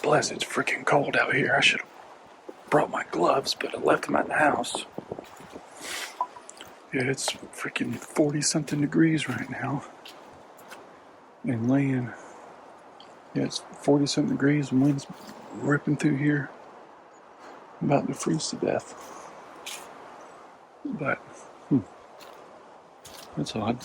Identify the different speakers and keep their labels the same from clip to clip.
Speaker 1: Bless, it's freaking cold out here. I should have brought my gloves, but I left them at the house. Yeah, it's freaking 40 something degrees right now. And laying, yeah, it's 40 something degrees and wind's ripping through here. I'm about to freeze to death. But, that's odd.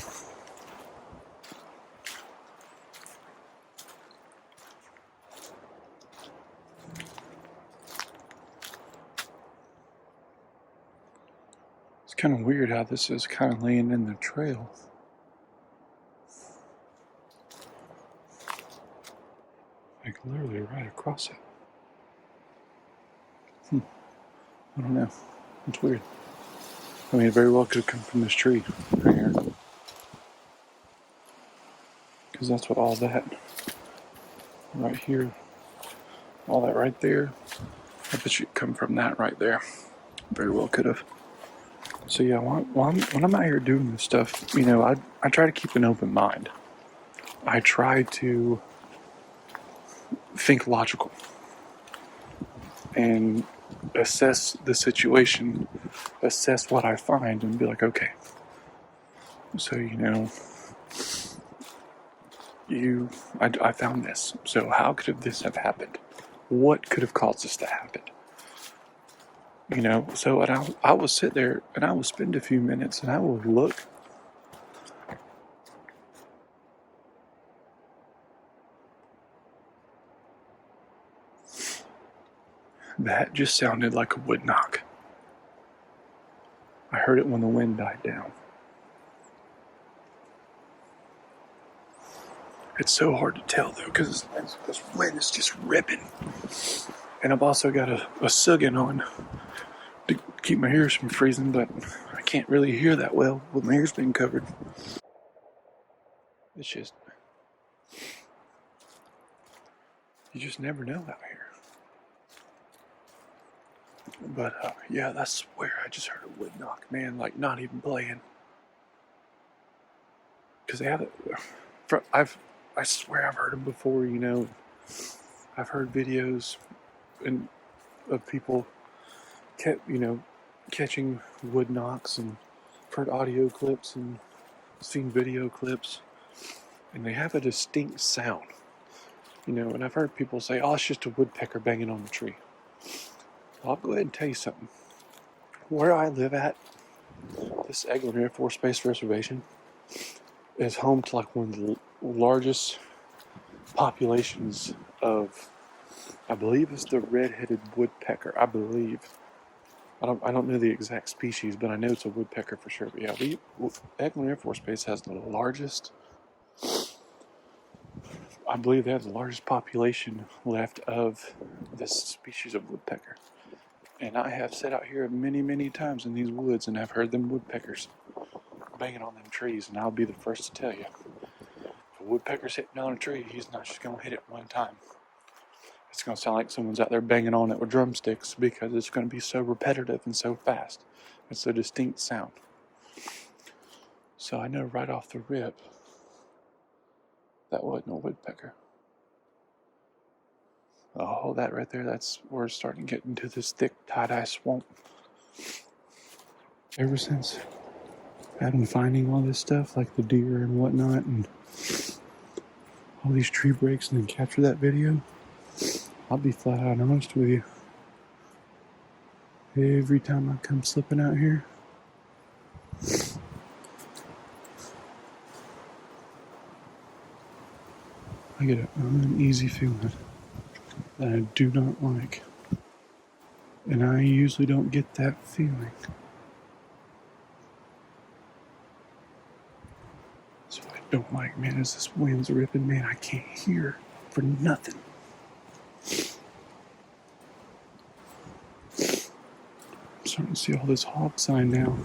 Speaker 1: It's kind of weird how this is kind of laying in the trail. Like literally right across it. I don't know. It's weird. I mean, it very well could have come from this tree right here. Because that's what all that right here, all that right there, I bet you come from that right there. Very well could have. So yeah, when I'm out here doing this stuff, you know, I try to keep an open mind. I try to think logical and assess the situation, assess what I find, and be like, okay, so you know, I found this. So how could this have happened? What could have caused this to happen? You know, so and I will sit there and I will spend a few minutes and I will look. That just sounded like a wood knock. I heard it when the wind died down. It's so hard to tell though, because this wind is just ripping. And I've also got a suggin on to keep my ears from freezing, but I can't really hear that well with my ears being covered. It's just, you just never know out here. But yeah, I swear I just heard a wood knock, man, like not even playing. Because they have it, I swear I've heard them before, you know. I've heard videos of people catching wood knocks, and heard audio clips and seen video clips, and they have a distinct sound, you know. And I've heard people say, oh, it's just a woodpecker banging on the tree. Well, I'll go ahead and tell you something. Where I live at, this Eglin Air Force Base Reservation is home to like one of the largest populations of, I believe it's the red-headed woodpecker, I believe. I don't know the exact species, but I know it's a woodpecker for sure. But yeah, Eglin Air Force Base has the largest, I believe they have the largest population left of this species of woodpecker. And I have sat out here many, many times in these woods and I've heard them woodpeckers banging on them trees. And I'll be the first to tell you, if a woodpecker's hitting on a tree, he's not just going to hit it one time. It's going to sound like someone's out there banging on it with drumsticks, because it's going to be so repetitive and so fast. It's a distinct sound. So I know right off the rip that wasn't a woodpecker. Oh, that right there, we're starting to get into this thick tie-dye swamp. Ever since I've been finding all this stuff, like the deer and whatnot, and all these tree breaks, and then capture that video, I'll be flat out honest with you. Every time I come slipping out here, I get an uneasy feeling that I do not like. And I usually don't get that feeling. That's what I don't like, man, is this wind's ripping, man. I can't hear for nothing. I'm starting to see all this hog sign now.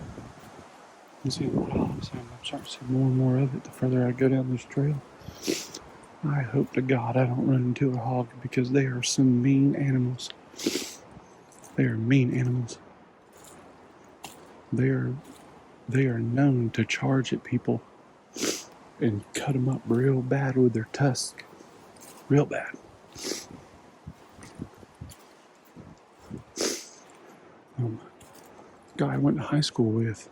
Speaker 1: I'm seeing a lot of hog sign. I'm starting to see more and more of it the further I go down this trail. I hope to God I don't run into a hog, because they are some mean animals. They are mean animals. They are known to charge at people and cut them up real bad with their tusk. Real bad. guy I went to high school with.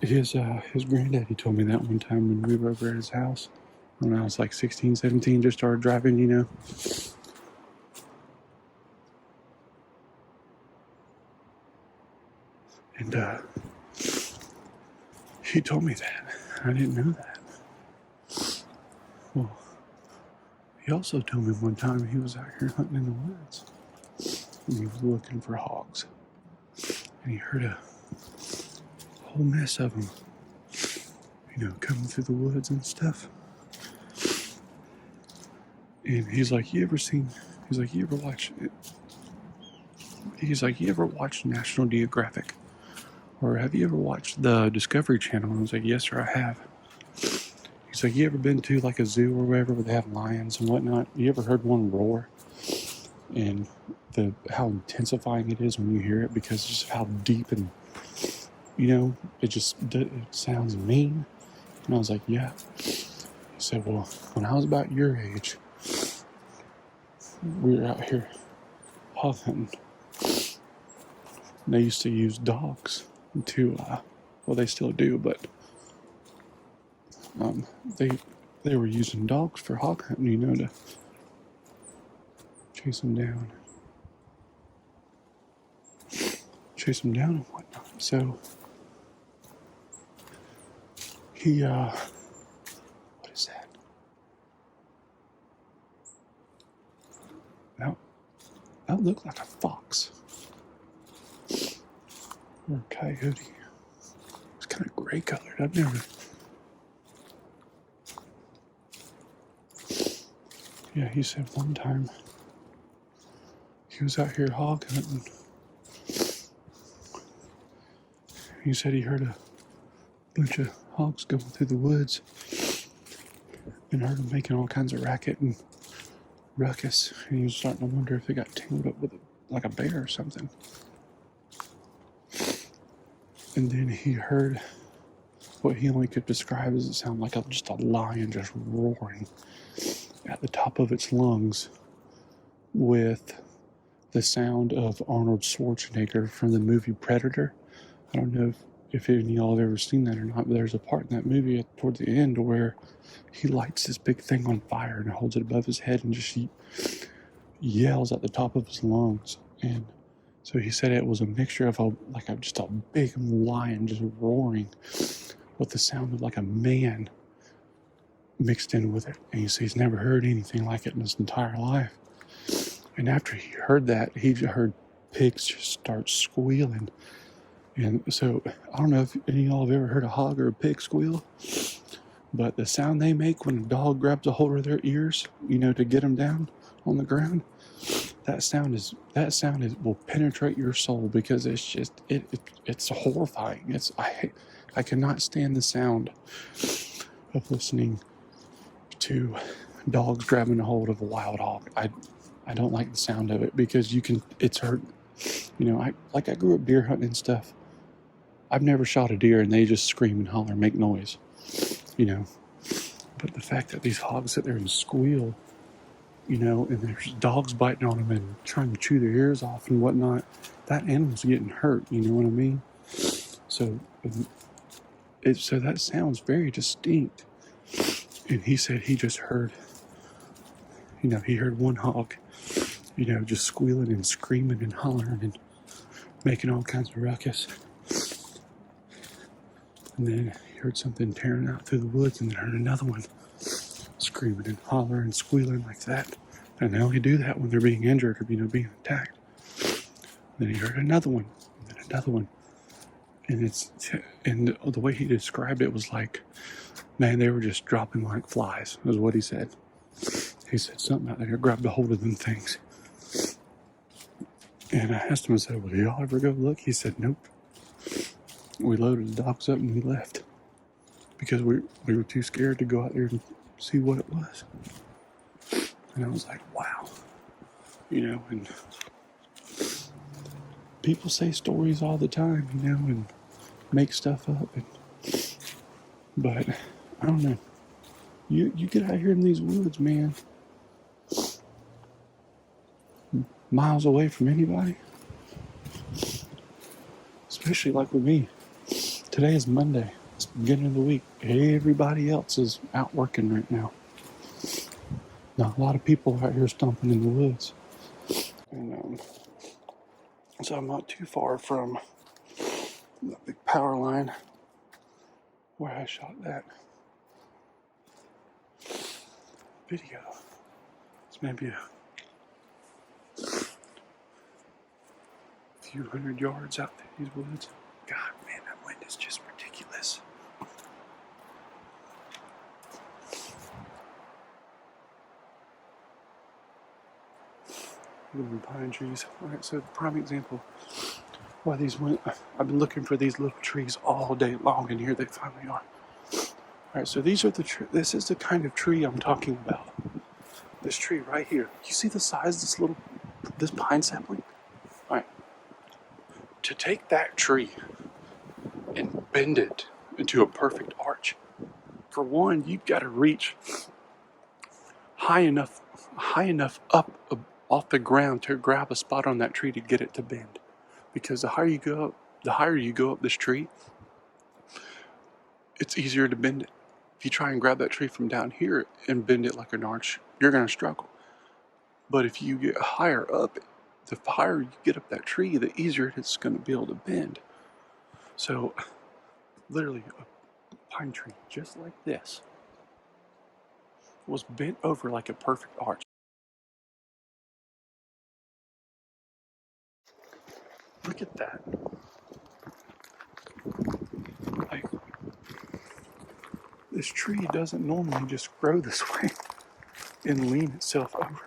Speaker 1: His granddaddy told me that one time when we were over at his house. When I was like 16, 17, just started driving, you know. And he told me that. I didn't know that. Well, he also told me one time he was out here hunting in the woods. And he was looking for hogs. And he heard a whole mess of them, you know, coming through the woods and stuff. And he's like, you ever watch it? He's like, you ever watched National Geographic? Or have you ever watched the Discovery Channel? And I was like, yes, sir, I have. He's like, you ever been to like a zoo or wherever where they have lions and whatnot? You ever heard one roar? And how intensifying it is when you hear it because just how deep and, you know, it sounds mean. And I was like, yeah. He said, well, when I was about your age, we were out here hog hunting. And they used to use dogs to, well, they still do, but they were using dogs for hog hunting, you know, to chase them down and whatnot. So he, what is that? That looked like a fox or a coyote. It's kind of gray colored. I've never. Yeah, he said one time he was out here hog hunting. He said he heard a bunch of hogs going through the woods and heard them making all kinds of racket and ruckus. And he was starting to wonder if they got tangled up with like a bear or something. And then he heard what he only could describe as it sounded like just a lion just roaring at the top of its lungs with the sound of Arnold Schwarzenegger from the movie Predator. I don't know if any of y'all have ever seen that or not, but there's a part in that movie toward the end where he lights this big thing on fire and holds it above his head and just yells at the top of his lungs. And so he said it was a mixture of just a big lion just roaring with the sound of like a man mixed in with it. And he said he's never heard anything like it in his entire life. And after he heard that, he heard pigs just start squealing. And so I don't know if any of y'all have ever heard a hog or a pig squeal, but the sound they make when a dog grabs a hold of their ears, you know, to get them down on the ground, that sound will penetrate your soul because it's just it's horrifying. I cannot stand the sound of listening to dogs grabbing a hold of a wild hog. I don't like the sound of it because it's hurt. You know, I grew up deer hunting and stuff. I've never shot a deer and they just scream and holler and make noise, you know. But the fact that these hogs sit there and squeal, you know, and there's dogs biting on them and trying to chew their ears off and whatnot, that animal's getting hurt, you know what I mean? So that sounds very distinct. And he said he just heard, you know, he heard one hog, you know, just squealing and screaming and hollering and making all kinds of ruckus. And then he heard something tearing out through the woods and then heard another one screaming and hollering and squealing like that. And they only do that when they're being injured or, you know, being attacked. Then he heard another one and then another one. And the way he described it was like, man, they were just dropping like flies, is what he said. He said something out there grabbed a hold of them things. And I asked him, I said, well, do y'all ever go look? He said, nope. We loaded the dogs up and we left because we were too scared to go out there and see what it was. And I was like, wow. You know, and people say stories all the time, you know, and make stuff up. But I don't know. You get out here in these woods, man, miles away from anybody, especially like with me. Today is Monday. It's the beginning of the week. Everybody else is out working right now. Now, a lot of people out here stomping in the woods. And so I'm not too far from the big power line where I shot that video. It's maybe a few hundred yards out through these woods. God, man, that wind is just ridiculous. Little pine trees. All right, so prime example. Why these went? I've been looking for these little trees all day long, and here they finally are. All right, so these are the this is the kind of tree I'm talking about. This tree right here. You see the size of this pine sapling? All right. To take that tree and bend it into a perfect arch, for one, you've got to reach high enough up off the ground to grab a spot on that tree to get it to bend. Because the higher you go up this tree, it's easier to bend it. If you try and grab that tree from down here and bend it like an arch, you're going to struggle. But if you get higher up, the higher you get up that tree, the easier it's going to be able to bend. So, literally, a pine tree just like this was bent over like a perfect arch. Look at that. Like, this tree doesn't normally just grow this way and lean itself over.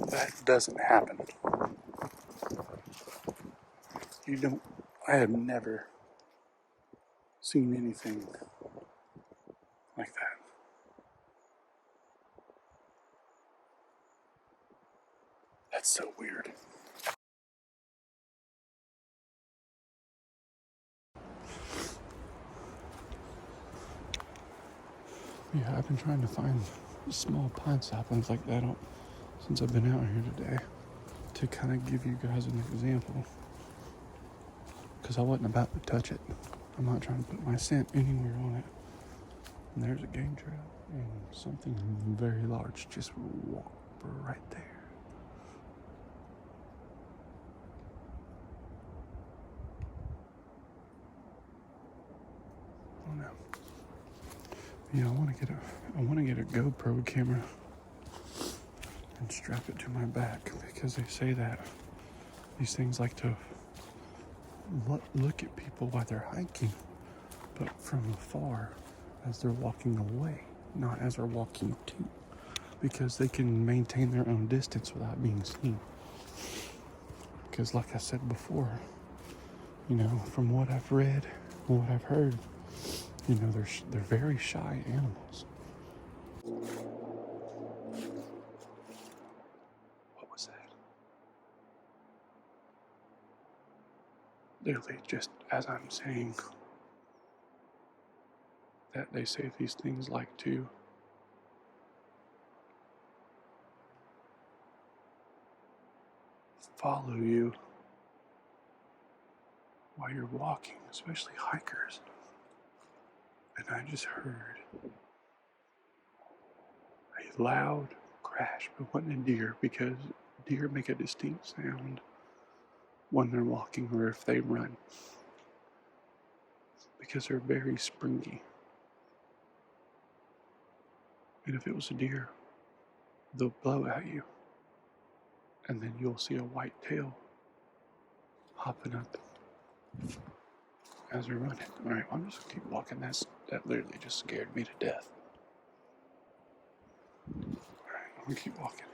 Speaker 1: That doesn't happen. I have never seen anything like that. That's so weird. Yeah, I've been trying to find small pine saplings like that since I've been out here today to kind of give you guys an example. Because I wasn't about to touch it. I'm not trying to put my scent anywhere on it. And there's a game trail and something very large just walked right there. Oh no. Yeah, I want to get a GoPro camera and strap it to my back because they say that these things like to look at people while they're hiking, but from afar as they're walking away, not as they're walking to, because they can maintain their own distance without being seen. Because like I said before, from what I've read and what I've heard, they're very shy animals. What was that? Literally, just as I'm saying that, they say these things like to follow you while you're walking, especially hikers. And I just heard a loud crash, but it wasn't a deer, because deer make a distinct sound when they're walking or if they run, because they're very springy. And if it was a deer, they'll blow at you, and then you'll see a white tail hopping up as they're running. All right, I'm just gonna keep walking. That literally just scared me to death. All right, I'm gonna keep walking.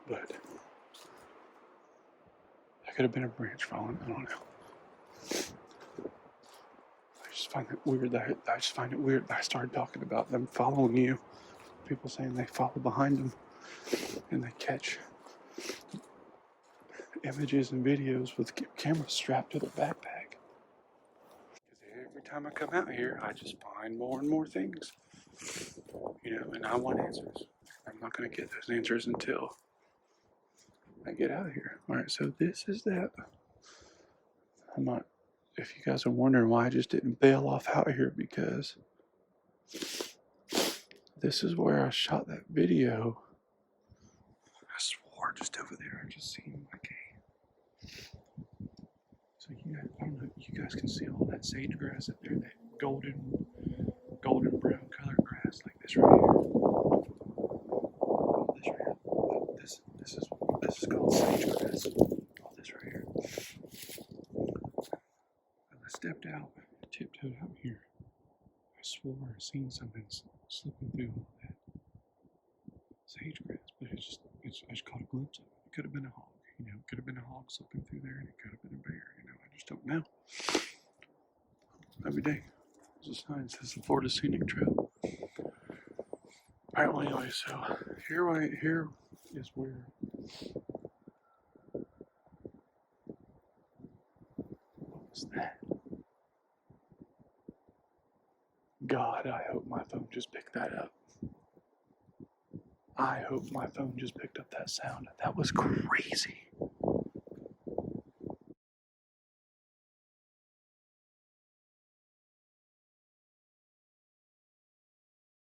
Speaker 1: But that could have been a branch falling. I don't know. I just find it weird that I started talking about them following you. People saying they follow behind them and they catch images and videos with cameras strapped to their backpack. Because every time I come out here, I just find more and more things. And I want answers. I'm not going to get those answers until I get out of here. All right, so this is that. I'm not. If you guys are wondering why I just didn't bail off out here, because this is where I shot that video. I swore just over there. I just seen like so I don't know if you guys can see all that sage grass up there, that golden brown color grass, like this right here. All this right here. This is called sage grass. All this right here. And I stepped out, tiptoed out here. I swore I seen something slipping through all that sage grass, but I just caught a glimpse of it. It could have been a hog, it could have been a hog slipping through there, and it could have been a bear, I just don't know. Every day, there's a sign that says the Florida Scenic Trail. Apparently, anyway, so here is where what was that? God, I hope my phone just picked that up. I hope my phone just picked up that sound. That was crazy.